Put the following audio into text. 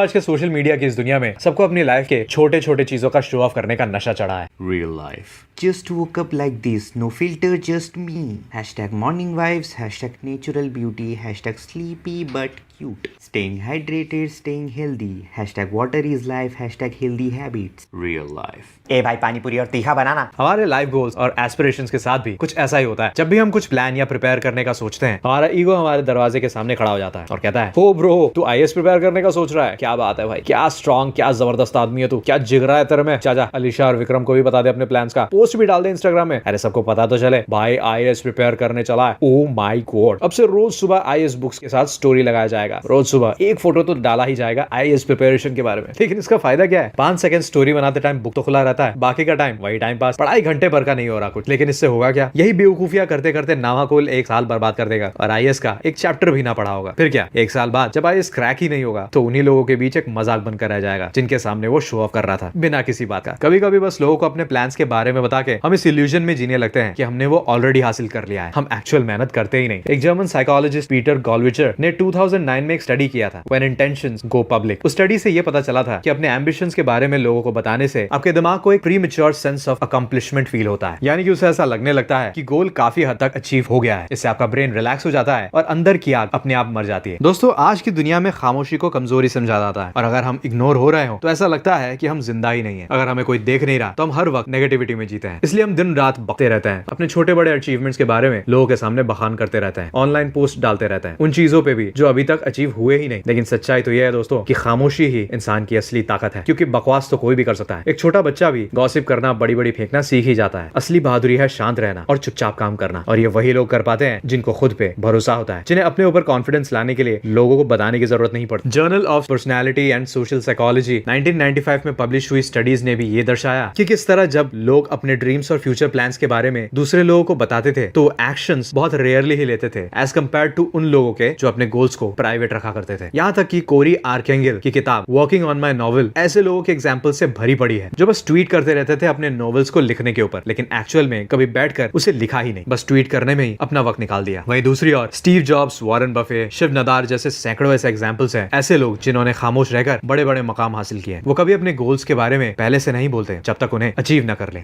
आज के social media की इस दुनिया में सबको अपनी लाइफ के छोटे छोटे चीजों का शो ऑफ करने का नशा चढ़ा है। Real life. Just woke up like this, no filter, just me. Hashtag morning vibes, hashtag natural beauty, hashtag sleepy but cute. Staying hydrated, staying healthy. Hashtag water is life, hashtag healthy habits. Real life. ए भाई पानी पूरी और तीखा बनाना। हमारे life goals और aspirations के साथ भी कुछ ऐसा ही होता है। जब भी हम कुछ प्लान या प्रिपेयर करने का सोचते हैं, हमारा ईगो हमारे दरवाजे के सामने खड़ा हो जाता है और कहता है, ओ ब्रो, तू आईएएस प्रिपेयर करने का सोच रहा है? क्या बात है भाई, क्या स्ट्रॉन्ग, क्या जबरदस्त आदमी है तू, क्या जिगरा है तेरे में। चाचा अलीशा और विक्रम को भी बता दे अपने प्लान्स का, पोस्ट भी डाल दे इंस्टाग्राम में। अरे सबको पता तो चले भाई आईएएस प्रिपेयर करने चला है। ओ माय गॉड, अब से रोज सुबह आईएएस बुक्स के साथ स्टोरी लगाया जाएगा। रोज सुबह एक फोटो तो डाला ही जाएगा आईएएस प्रिपरेशन के बारे में। लेकिन इसका फायदा क्या है? 5 सेकंड स्टोरी बनाते टाइम बुक तो खुला रहता है, बाकी का टाइम वही टाइम पास, पढ़ाई घंटे भर का नहीं हो रहा कुछ। लेकिन इससे होगा क्या? यही बेवकूफिया करते करते नावाकुल 1 साल बर्बाद कर देगा और आईएएस का एक चैप्टर भी ना पढ़ा होगा। फिर क्या, 1 साल बाद जब आईएएस क्रैक ही नहीं होगा तो उन्हीं लोगों के बीच एक मजाक बनकर रह जाएगा जिनके सामने वो शो ऑफ कर रहा था बिना किसी बात का। कभी कभी बस लोगों को अपने प्लान्स के बारे में बता के हम इस इल्यूजन में जीने लगते हैं कि हमने वो ऑलरेडी हासिल कर लिया है। हम एक्चुअल मेहनत करते ही नहीं। एक जर्मन साइकोलॉजिस्ट पीटर गॉलविचर ने 2009 में एक स्टडी किया था, व्हेन इंटेंशंस गो पब्लिक। उस स्टडी से ये पता चला था कि अपने एम्बिशंस के बारे में लोगों को बताने से आपके दिमाग को एक premature sense of accomplishment feel होता है, यानी कि उसे ऐसा लगने लगता है कि गोल काफी हद तक अचीव हो गया है। इससे आपका ब्रेन रिलैक्स हो जाता है और अंदर की आग अपने आप मर जाती है। दोस्तों, आज की दुनिया में खामोशी को कमजोरी समझा जाता है और अगर हम इग्नोर हो रहे हो तो ऐसा लगता है कि हम जिंदा ही नहीं है। अगर हमें कोई देख नहीं रहा तो हम हर वक्त नेगेटिविटी में जीते हैं। इसलिए हम दिन रात बकते रहते हैं, अपने छोटे बड़े अचीवमेंट्स के बारे में लोगों के सामने बखान करते रहते हैं, ऑनलाइन पोस्ट डालते रहते हैं उन चीजों पे भी जो अभी तक अचीव हुए ही नहीं। लेकिन सच्चाई तो यह है दोस्तों कि खामोशी ही इंसान की असली ताकत है, क्योंकि बकवास तो कोई भी कर सकता है। एक छोटा बच्चा भी गॉसिप करना, बड़ी बड़ी फेंकना सीख ही जाता है। असली बहादुरी है शांत रहना और चुपचाप काम करना, और ये वही लोग कर पाते हैं जिनको खुद पे भरोसा होता है, जिन्हें अपने ऊपर कॉन्फिडेंस लाने के लिए लोगों को बताने की जरूरत नहीं पड़ती। Journal of personality and social psychology 1995 में पब्लिश हुई स्टडीज ने भी ये दर्शाया कि किस तरह जब लोग अपने ड्रीम्स और फ्यूचर प्लान्स के बारे में दूसरे लोगों को बताते थे तो एक्शंस बहुत रेयरली ही लेते थे एज कम्पेयर टू उन लोगों के जो अपने गोल्स को प्राइवेट रखा करते थे। यहाँ तक कि कोरी आर्केंगल की किताब वर्किंग ऑन माई नॉवल ऐसे लोगों के एग्जाम्पल से भरी पड़ी है जो बस ट्वीट करते रहते थे अपने नॉवेल्स को लिखने के ऊपर, लेकिन एक्चुअल में कभी बैठकर उसे लिखा ही नहीं, बस ट्वीट करने में ही अपना वक्त निकाल दिया। वहीं दूसरी ओर Steve Jobs, Warren Buffett, Shiv Nadar जैसे सैकड़ों ऐसे एग्जाम्पल्स हैं, ऐसे लोग जिन्होंने खामोश रहकर बड़े बड़े मकाम हासिल किए। वो कभी अपने गोल्स के बारे में पहले से नहीं बोलते जब तक उन्हें अचीव न कर ले।